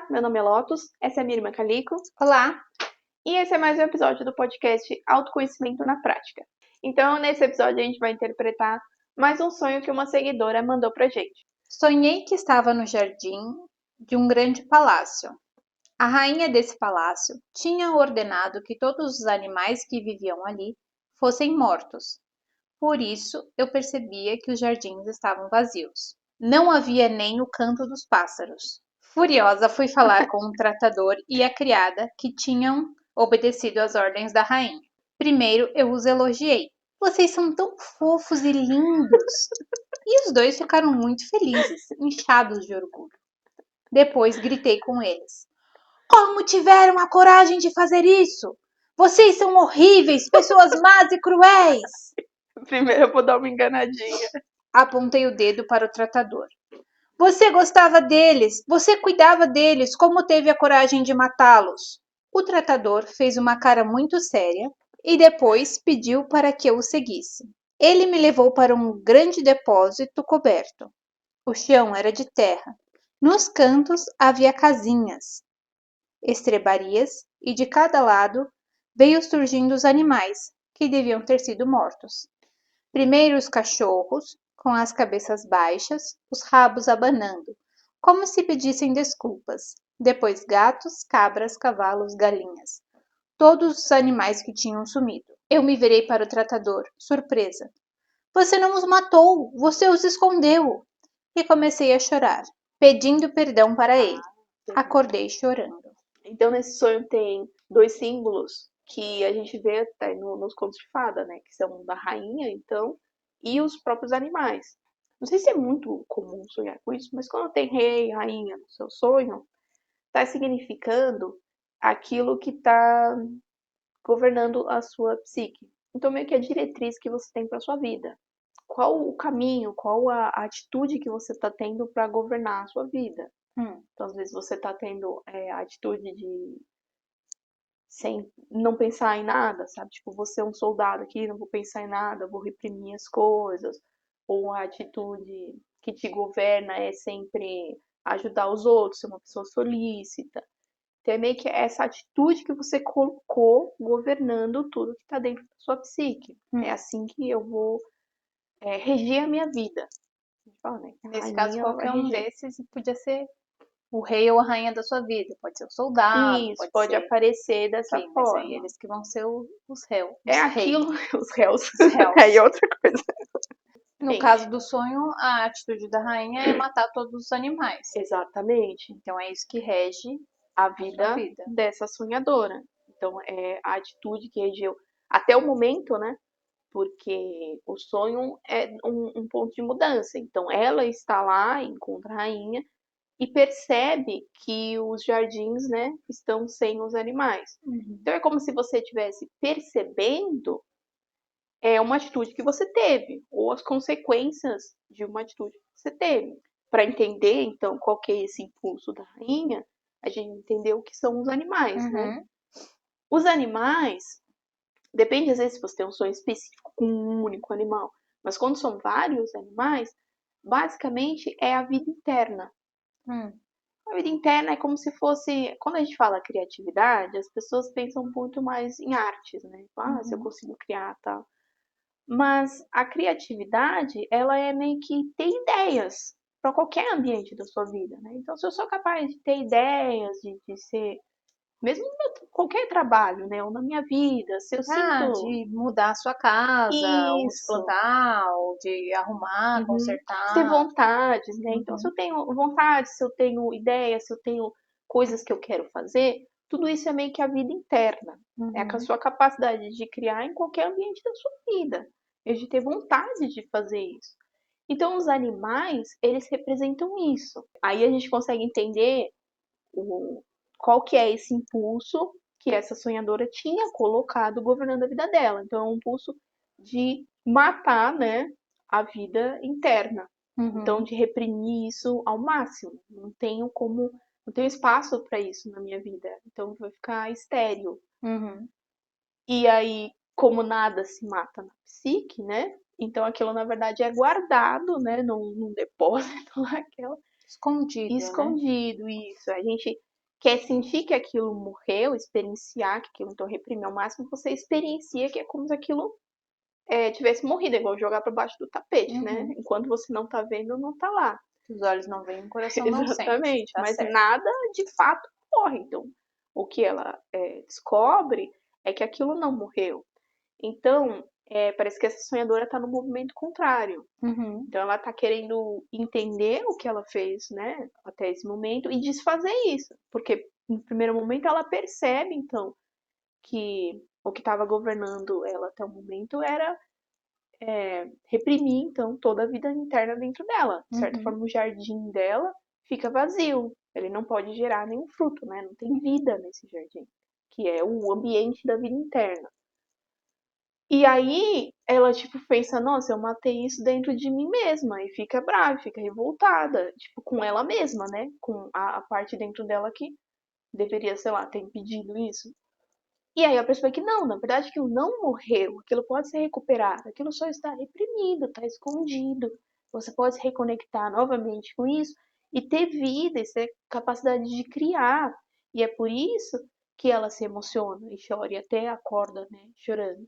Olá, meu nome é Lotus, essa é a minha irmã Calico. Olá! E esse é mais um episódio do podcast Autoconhecimento na Prática. Então, nesse episódio, a gente vai interpretar mais um sonho que uma seguidora mandou pra gente. Sonhei que estava no jardim de um grande palácio. A rainha desse palácio tinha ordenado que todos os animais que viviam ali fossem mortos. Por isso, eu percebia que os jardins estavam vazios. Não havia nem o canto dos pássaros. Furiosa, fui falar com o tratador e a criada que tinham obedecido às ordens da rainha. Primeiro, eu os elogiei. Vocês são tão fofos e lindos! E os dois ficaram muito felizes, inchados de orgulho. Depois gritei com eles. Como tiveram a coragem de fazer isso? Vocês são horríveis, pessoas más e cruéis! Primeiro eu vou dar uma enganadinha. Apontei o dedo para o tratador. Você gostava deles, você cuidava deles, como teve a coragem de matá-los? O tratador fez uma cara muito séria e depois pediu para que eu o seguisse. Ele me levou para um grande depósito coberto. O chão era de terra. Nos cantos havia casinhas, estrebarias, e de cada lado veio surgindo os animais, que deviam ter sido mortos. Primeiro os cachorros, com as cabeças baixas, os rabos abanando, como se pedissem desculpas. Depois gatos, cabras, cavalos, galinhas. Todos os animais que tinham sumido. Eu me virei para o tratador, surpresa. Você não os matou, você os escondeu. E comecei a chorar, pedindo perdão para ele. Acordei chorando. Então, nesse sonho tem dois símbolos que a gente vê até nos contos de fada, né? Que são da rainha, então, e os próprios animais. Não sei se é muito comum sonhar com isso, mas quando tem rei, rainha no seu sonho, está significando aquilo que está governando a sua psique. Então, meio que a diretriz que você tem para sua vida. Qual o caminho, qual a atitude que você está tendo para governar a sua vida. Então, às vezes, você está tendo a atitude de sem não pensar em nada, sabe? Tipo, vou ser um soldado aqui, não vou pensar em nada, vou reprimir as coisas. Ou a atitude que te governa é sempre ajudar os outros, ser uma pessoa solícita. Então, é meio que essa atitude que você colocou governando tudo que está dentro da sua psique. É assim que eu vou reger a minha vida. A gente fala, né? Nesse caso, Rainha vai qualquer um reger. desses podia ser o rei ou a rainha da sua vida. Pode ser o soldado, Isso, pode pode ser. aparecer dessa Enfim, mas aí forma. eles que vão ser os réus, É os reis. aquilo, os réus. Os réus. Aí outra coisa. No Sim, caso do sonho, a atitude da rainha é matar todos os animais. exatamente. Então é isso que rege A a sua vida vida. dessa sonhadora. Então, é a atitude que regeu até o momento, né? Porque o sonho é um ponto de mudança. Então, ela está lá, encontra a rainha e percebe que os jardins, né, estão sem os animais. Então, é como se você estivesse percebendo uma atitude que você teve, ou as consequências de uma atitude que você teve. Para entender, então, qual que é esse impulso da rainha, a gente entendeu o que são os animais, né? Os animais, depende às vezes se você tem um sonho específico com um único animal, mas quando são vários animais, basicamente é a vida interna. A vida interna é como se fosse, quando a gente fala criatividade, as pessoas pensam muito mais em artes, né? Se eu consigo criar tal. Mas a criatividade, ela é meio que ter ideias para qualquer ambiente da sua vida, né? Então, se eu sou capaz de ter ideias, de ser, mesmo em qualquer trabalho, né? Ou na minha vida, se eu sinto De mudar a sua casa, ou de isso, plantar, ou de arrumar, ter consertar. vontades, né? Então, se eu tenho vontade, se eu tenho ideias, se eu tenho coisas que eu quero fazer, tudo isso é meio que a vida interna. É a sua capacidade de criar em qualquer ambiente da sua vida. E de ter vontade de fazer isso. Então, os animais, eles representam isso. Aí a gente consegue entender qual que é esse impulso que essa sonhadora tinha colocado governando a vida dela. Então, é um impulso de matar, né, a vida interna. Então, de reprimir isso ao máximo. Não tenho espaço para isso na minha vida. Então, vai ficar estéril. E aí, como nada se mata na psique, né? Então aquilo na verdade é guardado, né, num depósito lá, Escondido, né? escondido, isso. A gente quer sentir que aquilo morreu, experienciar que aquilo, então reprime ao máximo, você experiencia que é como se aquilo tivesse morrido, é igual jogar para baixo do tapete, né? Uhum. Enquanto você não tá vendo, não tá lá. Os olhos não veem, o coração não sente. Exatamente, Tá mas certo. nada de fato morre. Então, o que ela descobre é que aquilo não morreu. Então, parece que essa sonhadora está no movimento contrário. Uhum. Então, ela está querendo entender o que ela fez, né, até esse momento e desfazer isso. Porque, no primeiro momento, ela percebe, então, que o que estava governando ela até o momento era reprimir, então, toda a vida interna dentro dela. De certa Uhum. forma, o jardim dela fica vazio. Ele não pode gerar nenhum fruto, né? Não tem vida nesse jardim, que é o ambiente da vida interna. E aí ela, tipo, pensa, nossa, eu matei isso dentro de mim mesma. E fica brava, fica revoltada, tipo, com ela mesma, né? Com a parte dentro dela que deveria, sei lá, ter impedido isso. E aí a pessoa que não, na verdade aquilo não morreu, aquilo pode ser recuperado, aquilo só está reprimido, está escondido. Você pode se reconectar novamente com isso e ter vida e ter capacidade de criar. E é por isso que ela se emociona e chora e até acorda, né, chorando.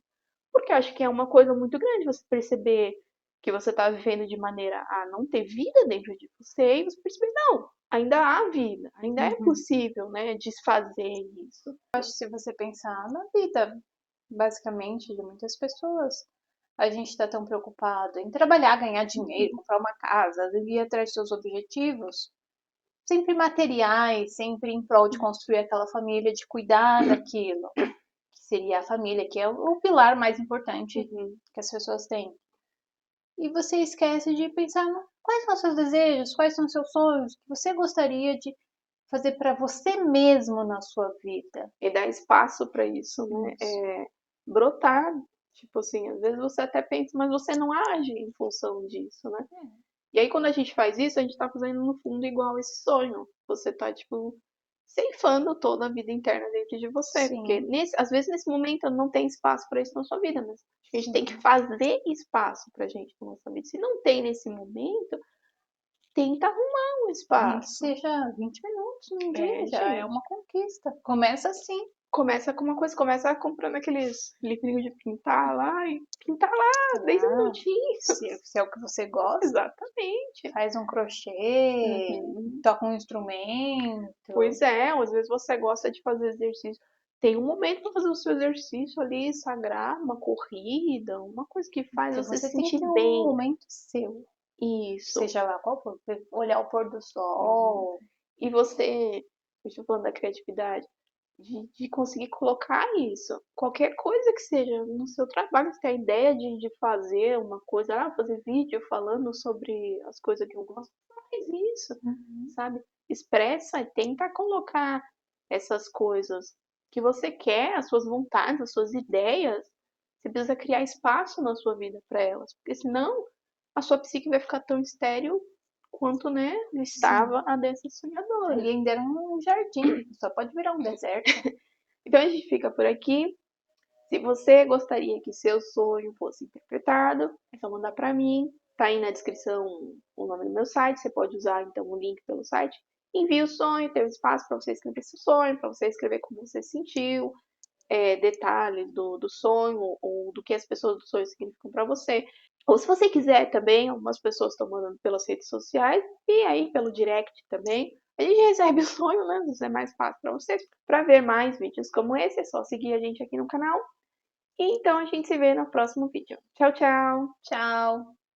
Porque eu acho que é uma coisa muito grande você perceber que você está vivendo de maneira a não ter vida dentro de você e você perceber, não, ainda há vida, ainda é Uhum. possível, né, desfazer isso. Acho que se você pensar na vida, basicamente, de muitas pessoas, a gente está tão preocupado em trabalhar, ganhar dinheiro, comprar uma casa, ir atrás dos seus objetivos, sempre materiais, sempre em prol de construir aquela família, de cuidar daquilo, que seria a família, que é o pilar mais importante Uhum. que as pessoas têm. E você esquece de pensar quais são os seus desejos, quais são os seus sonhos, o que você gostaria de fazer para você mesmo na sua vida. E dar espaço para isso, né? Isso. Brotar. Tipo assim, às vezes você até pensa, mas você não age em função disso, né? E aí quando a gente faz isso, a gente tá fazendo no fundo igual esse sonho. Você tá, tipo, ceifando toda a vida interna dentro de você. Porque Sim, às vezes nesse momento não tem espaço para isso na sua vida, mas a gente tem que sim. fazer espaço pra gente na nossa vida. Se não tem nesse momento, tenta arrumar um Nem que espaço. seja 20 minutos num dia, já é Gente. uma conquista. Começa assim. Começa com uma coisa, começa comprando aqueles livrinhos de pintar lá e pintar lá 10 Ah, minutinhos. se é o que você gosta, Exatamente. faz um crochê, Uhum. toca um instrumento. Pois é, às vezes você gosta de fazer exercício. Tem um momento para fazer o seu exercício ali, sagrado, uma corrida, uma coisa que faz Então você se você tem que sentir ter um bem. momento seu, Isso. seja lá qual for, olhar o pôr do Uhum. sol. E você, eu estou falando da criatividade, de conseguir colocar isso. Qualquer coisa que seja no seu trabalho, você tem a ideia de fazer uma coisa, fazer vídeo falando sobre as coisas que eu gosto, faz isso, Uhum. sabe? Expressa e tenta colocar essas coisas que você quer, as suas vontades, as suas ideias. Você precisa criar espaço na sua vida para elas, porque senão a sua psique vai ficar tão estéril quanto, né, Sim. estava a dessa sonhadora. Ali ainda era um jardim, só pode virar um deserto. Então a gente fica por aqui. Se você gostaria que seu sonho fosse interpretado, é só mandar para mim. Tá aí na descrição o nome do meu site. Você pode usar então o link pelo site. Envie o sonho, tem um espaço para você escrever seu sonho, para você escrever como você se sentiu, detalhes do sonho ou do que as pessoas do sonho significam para você. Ou se você quiser também, algumas pessoas estão mandando pelas redes sociais e aí pelo direct também. A gente recebe o sonho, né? Isso é mais fácil para vocês. Para ver mais vídeos como esse, é só seguir a gente aqui no canal. E então a gente se vê no próximo vídeo. Tchau, tchau! Tchau.